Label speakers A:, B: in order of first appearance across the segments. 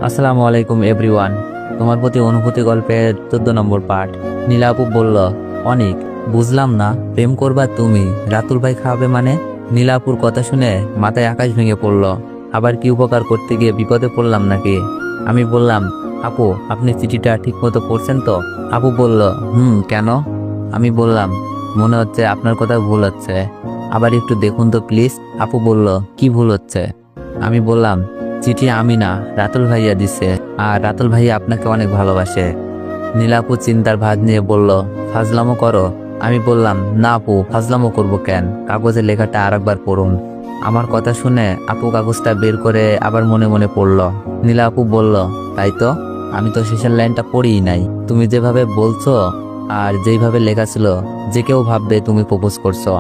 A: আসসালামু আলাইকুম এভরিওয়ান। তোমার প্রতি অনুভূতি গল্পের 14 নম্বর পার্ট। নীলা আপু বলল, অনেক বুঝলাম না, প্রেম করবা তুমি, রাতুল ভাই খাওয়াবে মানে? নীলা আপুর কথা শুনে মাথায় আকাশ ভেঙে পড়ল। আবার কি উপকার করতে গিয়ে বিপদে পড়লাম নাকি? আমি বললাম, আপু আপনি চিঠিটা ঠিক মতো পড়ছেন তো? আপু বলল, কেন? আমি বললাম, মনে হচ্ছে আপনার কথা ভুল হচ্ছে, আবার একটু দেখুন তো প্লিজ। আপু বলল, কি ভুল হচ্ছে? আমি বললাম, চিঠি আমি না, রাতুল ভাইয়া দিছে, আর রাতুল ভাইয়া আপনাকে অনেক ভালোবাসে। নীলাপু চিন্তার ভাঁজ নিয়ে বলল, ফাজলামো করো? আমি বললাম, না আপু, ফাজলামো করবো কেন, কাগজের লেখাটা আরেকবার পড়ুন। আমার কথা শুনে আপু কাগজটা বের করে আবার মনে মনে পড়ল। নীলা আপু বলল, তাই তো, আমি তো শেষের লাইনটা পড়িই নাই। তুমি যেভাবে বলছো আর যেইভাবে লেখা ছিল, যে কেউ ভাববে তুমি প্রপোজ করছো।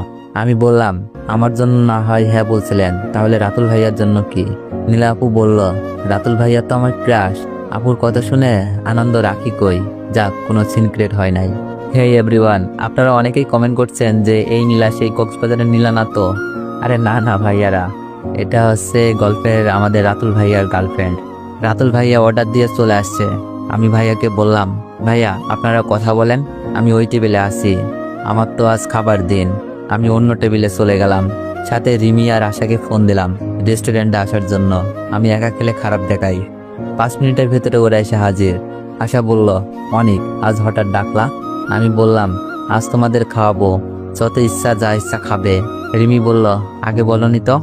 A: আমি বললাম, আমার জন্য না হয় হ্যাঁ বলছিলেন, তাহলে রাতুল ভাইয়ার জন্য কি? নীলা আপু বলল, রাতুল ভাইয়া তো আমার ক্রাশ। আপুর কথা শুনে আনন্দ রাখি কই, যাক কোনো সিনক্রেট হয় নাই। হে এভরিওয়ান, আপনারা অনেকেই কমেন্ট করছেন যে এই নীলা সেই কক্সবাজারের নীলা না তো? আরে না না ভাইয়ারা, এটা হচ্ছে গল্পের আমাদের রাতুল ভাইয়ার গার্লফ্রেন্ড। রাতুল ভাইয়া অর্ডার দিয়ে চলে আসছে। আমি ভাইয়াকে বললাম, ভাইয়া আপনারা কথা বলেন, আমি ওই টেবিলে আসি, আমার তো আজ খাবার দিন। আমি অন্য টেবিলে চলে গেলাম। সাথে রিমি আর আশাকে ফোন দিলাম রেস্টুরেন্টে আসার জন্য। আমি একা খেলে খারাপ দেখাই। 5 মিনিটের ভেতরে ওরা এসে হাজির। আশা বলল, অনেক আজ হঠাৎ ডাকলা? আমি বললাম, আজ তোমাদের খাওয়াবো, যত ইচ্ছা যা ইচ্ছা খাবে। রিমি বলল, আগে বলনি তো?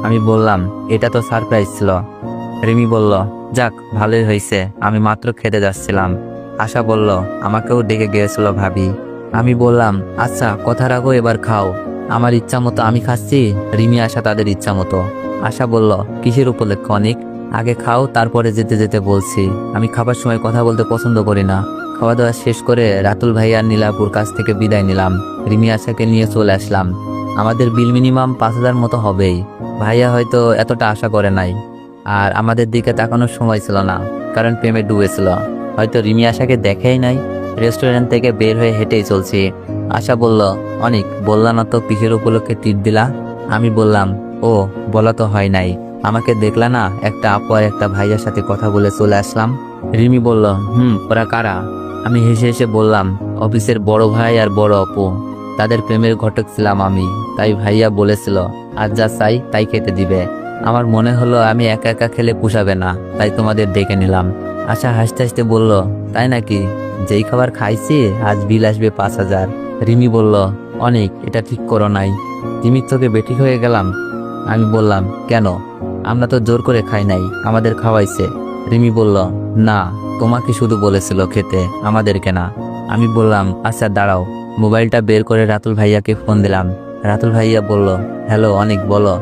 A: আমি বললাম, এটা তো সারপ্রাইজ ছিল। রিমি বলল, যাক ভালোই হয়েছে, আমি মাত্র খেতে যাচ্ছিলাম। আশা বলল, আমাকেও ডেকে গিয়েছিল ভাবি। আমি বললাম, আচ্ছা কথা রাখো, এবার খাও। আমার ইচ্ছা মতো আমি খাচ্ছি, রিমি আশা তাদের ইচ্ছা মতো। আশা বলল, কিসের উপলক্ষে অনেক? আগে খাও, তারপরে যেতে যেতে বলছি। আমি খাবার সময় কথা বলতে পছন্দ করি না। খাওয়া দাওয়া শেষ করে রাতুল ভাই আর নীলাপুর কাছ থেকে বিদায় নিলাম। রিমি আশাকে নিয়ে চলে আসলাম। আমাদের বিল মিনিমাম 5,000 মতো হবেই। ভাইয়া হয়তো এতটা আশা করে নাই, আর আমাদের দিকে তাকানোর সময় ছিল না, কারণ প্রেমে ডুবেছিল। হয়তো রিমি আশাকে দেখেই নাই। রেস্টুরেন্ট থেকে বের হয়ে হেঁটেই চলছি। আশা বলল, অনেক বললা না তো কিসের উপলক্ষে ট্রিট দিলা? আমি বললাম, ও বলা তো হয় নাই, আমাকে দেখলা না একটা আপু আর একটা ভাইয়ার সাথে কথা বলে চলে আসলাম। রিমি বলল, ওরা কারা? আমি হেসে হেসে বললাম, অফিসের বড় ভাই আর বড় আপু, তাদের প্রেমের ঘটক ছিলাম আমি। তাই ভাইয়া বলেছিল আজ যা চাই তাই খেতে দিবে। আমার মনে হলো আমি একা একা খেলে পুষাবে না, তাই তোমাদের ডেকে নিলাম। আশা হাসতে হাসতে বলল, তাই নাকি? যেই খাবার খাইছি আজ বিল আসবে 5,000। রিমি বলল, অনেক এটা ঠিক করো নাই, রিমির চোখে বেঠিক হয়ে গেলাম। আমি বললাম, কেন? আমরা তো জোর করে খাই নাই, আমাদের খাওয়াইছে। রিমি বলল, না, তোমাকে শুধু বলেছিল খেতে, আমাদেরকে না। আমি বললাম, আচ্ছা দাঁড়াও। মোবাইলটা বের করে রাতুল ভাইয়াকে ফোন দিলাম। রাতুল ভাইয়া বলল, হ্যালো অনেক, বলো।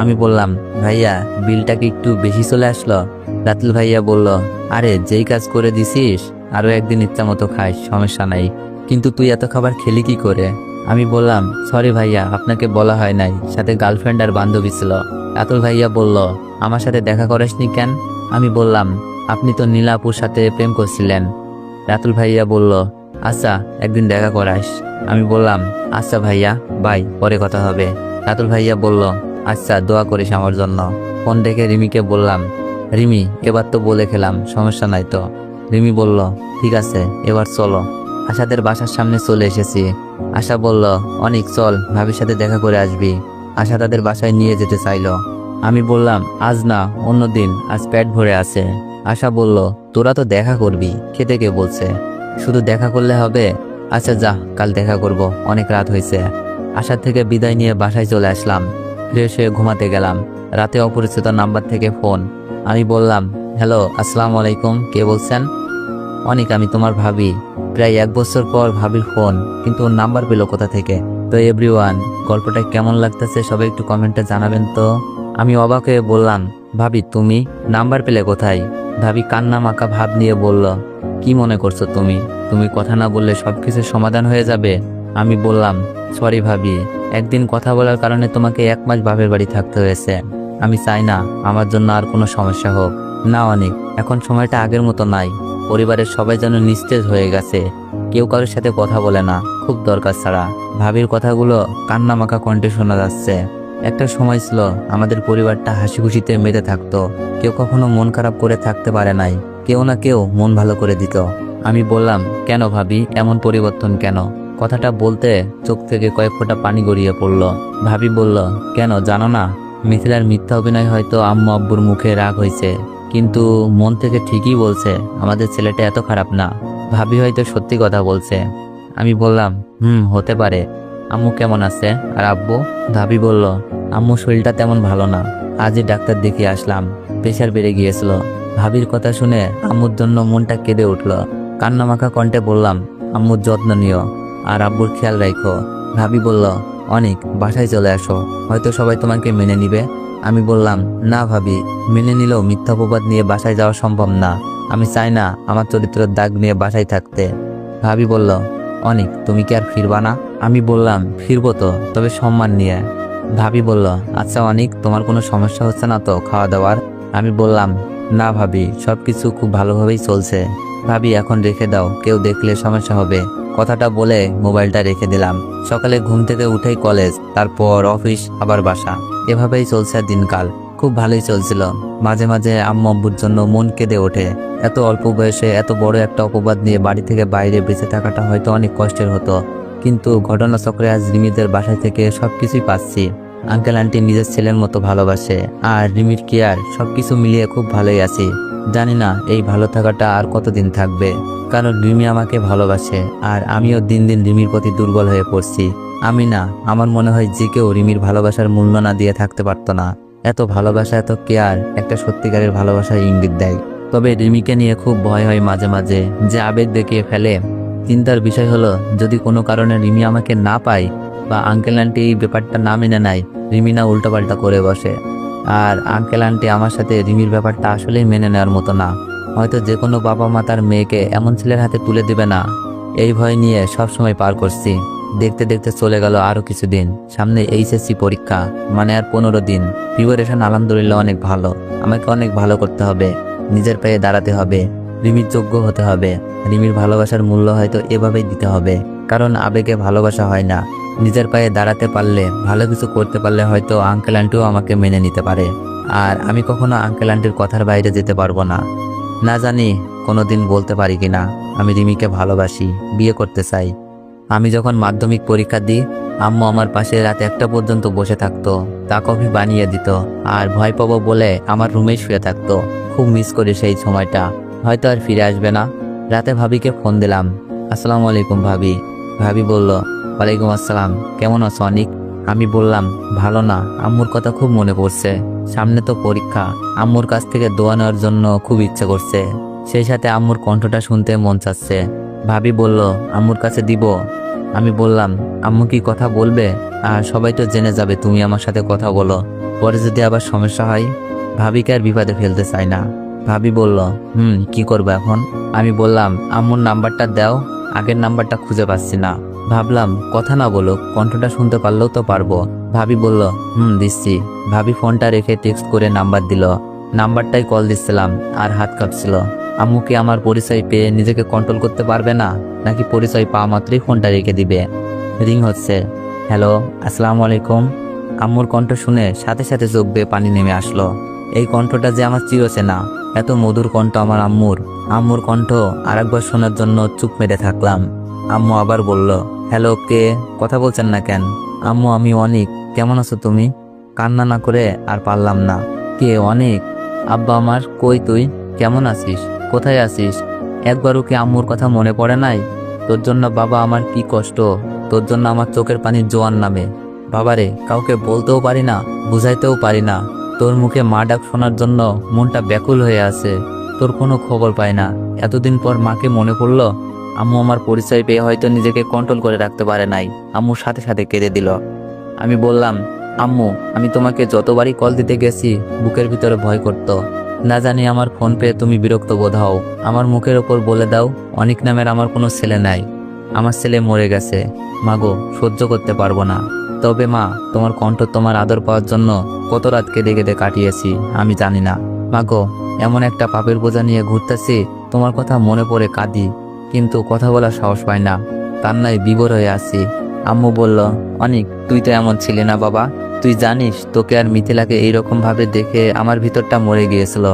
A: আমি বললাম, ভাইয়া বিলটা কি একটু বেশি চলে আসলো? রাতুল ভাইয়া বলল, আরে যেই কাজ করে দিছিস আরো একদিন ইচ্ছা মতো খাইস, সমস্যা নাই, কিন্তু তুই এত খাবার খেলি কি করে? আমি বললাম, সরি ভাইয়া, আপনাকে বলা হয় নাই, সাথে গার্লফ্রেন্ড আর বান্ধবী ছিল। রাতুল ভাইয়া বলল, আমার সাথে দেখা করিসনি কেন? আমি বললাম, আপনি তো নীলাপুর সাথে প্রেম করছিলেন। রাতুল ভাইয়া বলল, আচ্ছা একদিন দেখা করাইস। আমি বললাম, আচ্ছা ভাইয়া, বাই, পরে কথা হবে। রাতুল ভাইয়া বলল, আচ্ছা দোয়া করিস আমার জন্য। ফোন ডেকে রিমিকে বললাম, রিমি এবার তো বলে খেলাম, সমস্যা নাই তো? রিমি বলল, ঠিক আছে, এবার চলো। আশাদের বাসার সামনে চলে এসেছি। আশা বলল, অনেক চল, ভাবির সাথে দেখা করে আসবি। আশা তাদের বাসায় নিয়ে যেতে চাইলো। আমি বললাম, আজ না, অন্যদিন, আজ পেট ভরে আছে। আশা বলল, তোরা তো দেখা করবি, খেতে কে বলছে? শুধু দেখা করলে হবে? আচ্ছা যা, কাল দেখা করব, অনেক রাত হয়েছে। আশা থেকে বিদায় নিয়ে বাসায় চলে আসলাম। ফ্রেশ হয়ে ঘুমাতে গেলাম। রাতে অপরিচিত নাম্বার থেকে ফোন। আমি বললাম, হ্যালো আসসালামু আলাইকুম, কে বলছেন? অনেক, আমি তোমার ভাবি। প্রায় 1 বছর পর ভাবির ফোন, কিন্তু ওর নাম্বার পেলো কোথা থেকে? তো এভরিওয়ান, গল্পটা কেমন লাগতেছে সবাই একটু কমেন্টে জানাবেন তো। আমি অবাক হয়ে বললাম, ভাবি তুমি নাম্বার পেলে কোথায়? ভাবি কান্না মাখা ভাব নিয়ে বলল, কি মনে করছো তুমি? তুমি কথা না বললে সবকিছুর সমাধান হয়ে যাবে? আমি বললাম, সরি ভাবি, একদিন কথা বলার কারণে তোমাকে 1 মাস বাপের বাড়ি থাকতে হয়েছে। আমি চাই না আমার জন্য আর কোনো সমস্যা হোক। না অনেক, এখন সময়টা আগের মতো নাই। পরিবারের সবাই যেন নিস্তেজ হয়ে গেছে, কেউ কারোর সাথে কথা বলে না, খুব দরকার ছাড়া। ভাবির কথাগুলো কান্না মাখা কণ্ঠে শোনা যাচ্ছে। একটা সময় ছিল আমাদের পরিবারটা হাসি খুশিতে মেতে থাকতো। কেউ কখনো মন খারাপ করে থাকতে পারে নাই, কেউ না কেউ মন ভালো করে দিত। আমি বললাম, কেন ভাবি, এমন পরিবর্তন কেন? কথাটা বলতে চোখ থেকে কয়েক ফোঁটা পানি গড়িয়ে পড়ল। ভাবি বলল, কেন জানো না, মিথিলার মিথ্যা অভিনয় হয়তো আম্মু আব্বুর মুখে রাগ হয়েছে, কিন্তু মন থেকে ঠিকই বলছে আমাদের ছেলেটা এত খারাপ না। ভাবি হয়তো সত্যি কথা বলছে। আমি বললাম, হতে পারে। আম্মু কেমন আছে আর আব্বু? ভাবি বলল, আম্মু শরীরটা তেমন ভালো না, আজই ডাক্তার দেখিয়ে আসলাম, প্রেশার বেড়ে গিয়েছিল। ভাবির কথা শুনে আম্মুর জন্য মনটা কেঁদে উঠল। কান্নামাখা কণ্ঠে বললাম, আম্মুর যত্ন নিও আর আব্বুর খেয়াল রাখো। ভাবি বলল, অনেক বাসায় চলে আসো, হয়তো সবাই তোমাকে মেনে নিবে। আমি বললাম, না ভাবি, মেনে নিলেও মিথ্যা অপবাদ নিয়ে বাসায় যাওয়া সম্ভব না। আমি চাই না আমার চরিত্রের দাগ নিয়ে বাসায় থাকতে। ভাবি বলল, অনেক তুমি কি আর ফিরবা না? আমি বললাম, ফিরবো তো, তবে সম্মান নিয়ে। ভাবি বলল, আচ্ছা অনেক, তোমার কোনো সমস্যা হচ্ছে না তো খাওয়া দাওয়ার? আমি বললাম, না ভাবি, সবকিছু খুব ভালোভাবেই চলছে। ভাবি, এখন রেখে দাও, কেউ দেখলে সমস্যা হবে। কথাটা বলে মোবাইলটা রেখে দিলাম। সকালে ঘুম থেকে উঠেই কলেজ, তারপর অফিস, আবার বাসা, এভাবেই চলছে দিনকাল। খুব ভালোই চলছিল। মাঝে মাঝে আম্মু আব্বুর জন্য মন কেঁদে ওঠে। এত অল্প বয়সে এত বড় একটা অপবাদ নিয়ে বাড়ি থেকে বাইরে বেঁচে থাকাটা হয়তো অনেক কষ্টের হতো, কিন্তু ঘটনাচক্রে আজ রিমিদের বাসা থেকে সবকিছুই পাচ্ছি। আঙ্কেল আন্টি নিজের ছেলের মতো ভালোবাসে, আর রিমির কেয়ার, সবকিছু মিলিয়ে খুব ভালোই আছি। জানি না এই ভালো থাকাটা আর কতদিন থাকবে, কারণ রিমি আমাকে ভালোবাসে, আর আমিও দিন দিন রিমির প্রতি দুর্বল হয়ে পড়ছি। আমি না, আমার মনে হয় যে কেউ রিমির ভালোবাসার মূল্য না দিয়ে থাকতে পারতো না। এত ভালোবাসা, এত কেয়ার একটা সত্যিকারের ভালোবাসার ইঙ্গিত দেয়। তবে রিমিকে নিয়ে খুব ভয় হয় মাঝে মাঝে, যে আবেগ দেখিয়ে ফেলে। চিন্তার বিষয় হলো, যদি কোনো কারণে রিমি আমাকে না পায় বা আঙ্কেল আন্টি এই ব্যাপারটা না মেনে নেয়, রিমি না উল্টাপাল্টা করে বসে। আর আঙ্কেল আন্টি আমার সাথে রিমির ব্যাপারটা আসলেই মেনে নেওয়ার মতো না। হয়তো যে কোনো বাবা মা তার মেয়েকে এমন ছেলের হাতে তুলে দেবে না, এই ভয় নিয়ে সব সময় পার করছি। দেখতে দেখতে চলে গেল আরো কিছুদিন। সামনে এইচএসসি পরীক্ষা, মানে আর 15 দিন। প্রিপারেশন আলহামদুলিল্লাহ অনেক ভালো। আমাকে অনেক ভালো করতে হবে, নিজের পায়ে দাঁড়াতে হবে, রিমির যোগ্য হতে হবে। রিমির ভালোবাসার মূল্য হয়তো এভাবেই দিতে হবে, কারণ আবেগে ভালোবাসা হয় না। নিজের পায়ে দাঁড়াতে পারলে, ভালো কিছু করতে পারলে হয়তো আঙ্কেল আন্টিও আমাকে মেনে নিতে পারে। আর আমি কখনো আঙ্কেল আন্টির কথার বাইরে যেতে পারবো না। না জানি কোনোদিন বলতে পারি কিনা আমি রিমিকে ভালোবাসি, বিয়ে করতে চাই। আমি যখন মাধ্যমিক পরীক্ষা দিই, আম্মু আমার পাশে রাত 1টা পর্যন্ত বসে থাকতো, চা কফি বানিয়ে দিত, আর ভয় পাবো বলে আমার রুমেই শুয়ে থাকতো। খুব মিস করি সেই সময়টা, হয়তো আর ফিরে আসবে না। রাতে ভাবিকে ফোন দিলাম, আসসালামু আলাইকুম ভাবি। ভাবি বলল, ওয়ালাইকুম আসসালাম, কেমন আছো অনিক? আমি বললাম, ভালো না, আম্মুর কথা খুব মনে পড়ছে। সামনে তো পরীক্ষা, আম্মুর কাছ থেকে দোয়া নেওয়ার জন্য খুব ইচ্ছে করছে, সেই সাথে আম্মুর কণ্ঠটা শুনতে মন চাচ্ছে। ভাবি বলল, আম্মুর কাছে দিব? আমি বললাম, আম্মু কি কথা বলবে? আর সবাই তো জেনে যাবে তুমি আমার সাথে কথা বলো, পরে যদি আবার সমস্যা হয়। ভাবিকে আর বিপদে ফেলতে চাই না। ভাবি বলল, কি করবো এখন? আমি বললাম, আম্মুর নাম্বারটা দাও, আগের নাম্বারটা খুঁজে পাচ্ছি না। ভাবলাম কথা না বলো, কণ্ঠটা শুনতে পারলেও তো পারবো। ভাবি বলল, দিচ্ছি। ভাবি ফোনটা রেখে টেক্সট করে নাম্বার দিল। নাম্বারটাই কল দিচ্ছিলাম আর হাত কাঁপছিল। আম্মু কি আমার পরিচয় পেয়ে নিজেকে কন্ট্রোল করতে পারবে না, নাকি পরিচয় পাওয়া মাত্রই ফোনটা রেখে দিবে? রিং হচ্ছে। হ্যালো, আসসালামু আলাইকুম। আম্মুর কণ্ঠ শুনে সাথে সাথে চোখ বেয়ে পানি নেমে আসলো। এই কণ্ঠটা যে আমার চিরচেনা, এত মধুর কণ্ঠ আমার আম্মুর। আম্মুর কণ্ঠ আরেকবার শোনার জন্য চুপ মেরে থাকলাম। আম্মু আবার বলল, হ্যালো, কে? কথা বলছেন না কেন? আম্মু, আমি অনিক, কেমন আছো তুমি? কান্না না করে আর পারলাম না। কে অনিক? আব্বা আমার, কই তুই? কেমন আছিস? কোথায় আছিস? একবারও কি আম্মুর কথা মনে পড়ে নাই? তোর জন্য বাবা আমার কি কষ্ট, তোর জন্য আমার চোখের পানি জোয়ান নামে। বাবারে কাউকে বলতেও পারি না, বুঝাইতেও পারি না। তোর মুখে মা ডাক শোনার জন্য মনটা ব্যাকুল হয়ে আছে। তোর কোনো খবর পাই না। এতদিন পর মাকে মনে পড়লো। আম্মু আমার পরিচয় পেয়ে হয়তো নিজেকে কন্ট্রোল করে রাখতে পারে নাই, আম্মুর সাথে সাথে কেঁদে দিল। আমি বললাম, আম্মু, আমি তোমাকে যতবারই কল দিতে গেছি বুকের ভিতরে ভয় করতো। না জানি আমার ফোন পেয়ে তুমি বিরক্ত বোধ হও। আমার মুখের ওপর বলে দাও, অনিক নামের আমার কোনো ছেলে নাই। আমার ছেলে মরে গেছে। মাগো, সহ্য করতে পারবো না। তবে মা, তোমার কণ্ঠ, তোমার আদর পাওয়ার জন্য কত রাত কেঁদে কেঁদে কাটিয়েছি আমি জানি না। মাগো, এমন একটা পাপের বোঝা নিয়ে ঘুরতেছি, তোমার কথা মনে পড়ে কাঁদি, কিন্তু কথা বলার সাহস পাই না। কান্নায় বিভোর হয়ে আছি। আম্মু বলল, অনিক, তুই তো এমন ছিলি না বাবা, তুই জানিস তোকে আর মিথিলাকে এইরকম ভাবে দেখে আমার ভিতরটা মরে গিয়েছিল।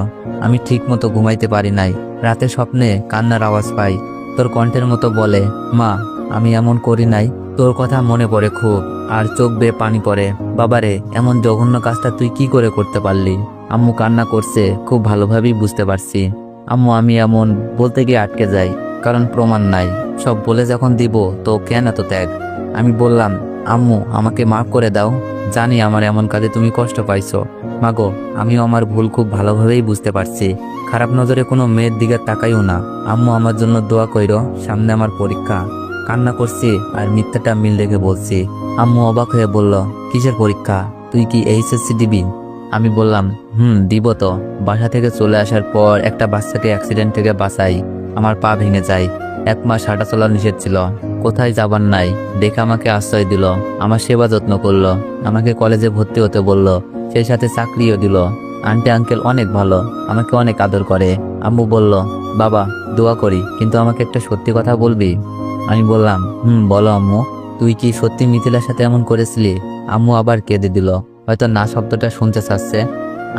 A: আমি ঠিক মতো ঘুমাইতে পারি নাই। রাতে স্বপ্নে কান্নার আওয়াজ পাই। তোর কণ্ঠের মতো বলে, মা আমি এমন করি নাই। তোর কথা মনে পড়ে খুব, আর চোখ বেয়ে পানি পড়ে। বাবারে, এমন জঘন্য কাজটা তুই কি করে করতে পারলি? আম্মু কান্না করছে, খুব ভালোভাবেই বুঝতে পারছি। আম্মু আমি এমন বলতে গিয়ে আটকে যাই, কারণ প্রমাণ নাই। সব বলে যখন দিব তো কেন এত ত্যাগ? আমি বললাম, আম্মু আমাকে মাফ করে দাও। জানি আমার এমন কাজে তুমি কষ্ট পাইছো। মাগো, আমিও আমার ভুল খুব ভালোভাবেই বুঝতে পারছি। খারাপ নজরে কোনো মেয়ের দিকে তাকাইও না। আম্মু আমার জন্য দোয়া কইরো, সামনে আমার পরীক্ষা। কান্না করছি আর মিথ্যাটা মিল রেখে বলছি। আম্মু অবাক হয়ে বলল, কিসের পরীক্ষা? তুই কি এইচএসসি দিবি? আমি বললাম, দিব তো। বাসা থেকে চলে আসার পর একটা বাচ্চাকে অ্যাক্সিডেন্ট থেকে বাঁচাই। আমার পা ভেঙে যায়। 1 মাস হাঁটা চলা নিষেধ ছিল। কোথায় যাবার নাই, দেখে আমাকে আশ্রয় দিল। আমার সেবা যত্ন করলো। আমাকে কলেজে ভর্তি হতে বলল। সেই সাথে চাকরিও দিল। আন্টি আঙ্কেল অনেক ভালো, আমাকে অনেক আদর করে। আম্মু বলল, বাবা দোয়া করি, কিন্তু আমাকে একটা সত্যি কথা বলবি? আমি বললাম, বলো আম্মু। তুই কি সত্যি মিথিলার সাথে এমন করেছিলি? আম্মু আবার কেঁদে দিল, হয়তো না শব্দটা শুনতে চাচ্ছে।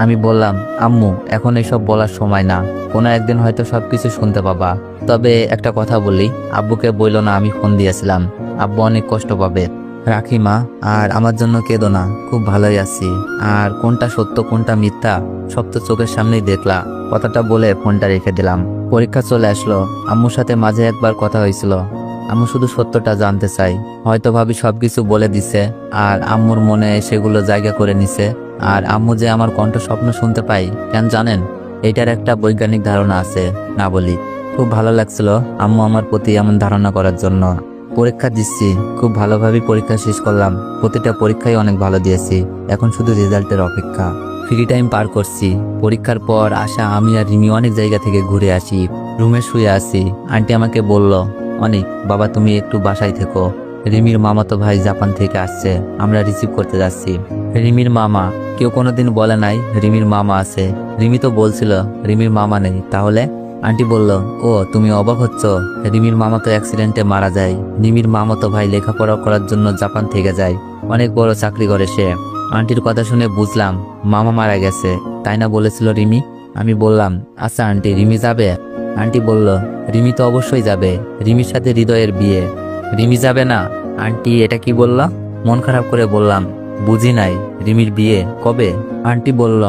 A: আমি বললাম, আম্মু এখন এসব বলার সময় না। কোনো একদিন হয়তো সবকিছু শুনতে পাবা। তবে একটা কথা বলি, আব্বুকে বইল না আমি ফোন দিয়েছিলাম। আব্বু অনেক কষ্ট পাবে। রাখি মা, আর আমার জন্য কেঁদো না। খুব ভালোই আছি। আর কোনটা সত্য কোনটা মিথ্যা সব তো চোখের সামনেই দেখলা। কথাটা বলে ফোনটা রেখে দিলাম। পরীক্ষা চলে আসলো। আম্মুর সাথে মাঝে একবার কথা হয়েছিল। আম্মু শুধু সত্যটা জানতে চাই। হয়তো ভাবি সবকিছু বলে দিছে, আর আম্মুর মনে সেগুলো জায়গা করে নিছে। আর আম্মু যে আমার কণ্ঠ স্বপ্ন শুনতে পাই, কেন জানেন? এটার একটা বৈজ্ঞানিক ধারণা আছে, না বলি। খুব ভালো লাগছিল আম্মু আমার প্রতি এমন ধারণা করার জন্য। পরীক্ষা দিচ্ছি, খুব ভালোভাবে পরীক্ষা শেষ করলাম। প্রতিটা পরীক্ষায় অনেক ভালো দিয়েছি। এখন শুধু রেজাল্টের অপেক্ষা। ফ্রি টাইম পার করছি। পরীক্ষার পর আসা আমি আর রিমি অনেক জায়গা থেকে ঘুরে আসি। রুমে শুয়ে আছি। আন্টি আমাকে বলল, অনেক বাবা তুমি একটু বাসায় থেকো। রিমির মামাতো ভাই জাপান থেকে আসছে, আমরা রিসিভ করতে যাচ্ছি। রিমির মামা? কেউ কোনোদিন বলে নাই রিমির মামা আছে। রিমি তো বলছিল রিমির মামা নেই। তাহলে? আন্টি বলল, ও তুমি অবাক হচ্ছ? রিমির মামা তো অ্যাক্সিডেন্টে মারা যায়। রিমির মামাতো ভাই লেখাপড়া করার জন্য জাপান থেকে যায়। অনেক বড় চাকরি করে সে। আন্টির কথা শুনে বুঝলাম মামা মারা গেছে, তাই না বলেছিল রিমি? আমি বললাম, আচ্ছা আন্টি রিমি যাবে? আন্টি বলল, রিমি তো অবশ্যই যাবে। রিমির সাথে হৃদয়ের বিয়ে। রিমি যাবে না? আন্টি এটা কি বললা? মন খারাপ করে বললাম, বুঝি নাই। রিমির বিয়ে কবে? আন্টি বলল,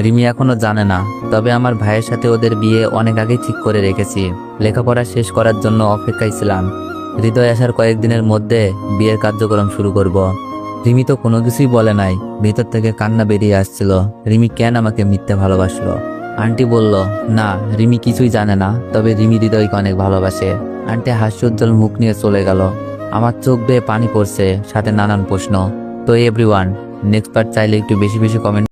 A: রিমি এখনো জানে না। তবে আমার ভাইয়ের সাথে ওদের বিয়ে অনেক আগেই ঠিক করে রেখেছি। লেখাপড়া শেষ করার জন্য অপেক্ষায় ছিলাম। হৃদয় আসার কয়েকদিনের মধ্যে বিয়ের কার্যক্রম শুরু করব। রিমি তো কোনো কিছুই বলে নাই। ভেতর থেকে কান্না বেরিয়ে আসছিল। রিমি কেন আমাকে মিথ্যে ভালোবাসলো? আন্টি বলল, না রিমি কিছুই জানে না, তবে রিমি হৃদয়কে অনেক ভালোবাসে। আন্টি হাস্যোজ্জ্বল মুখ নিয়ে চলে গেল। আমার চোখ বেয়ে পানি পড়ছে, সাথে নানান প্রশ্ন। তো এভরিওয়ান, নেক্সট পার্ট চাইলে একটু বেশি বেশি কমেন্ট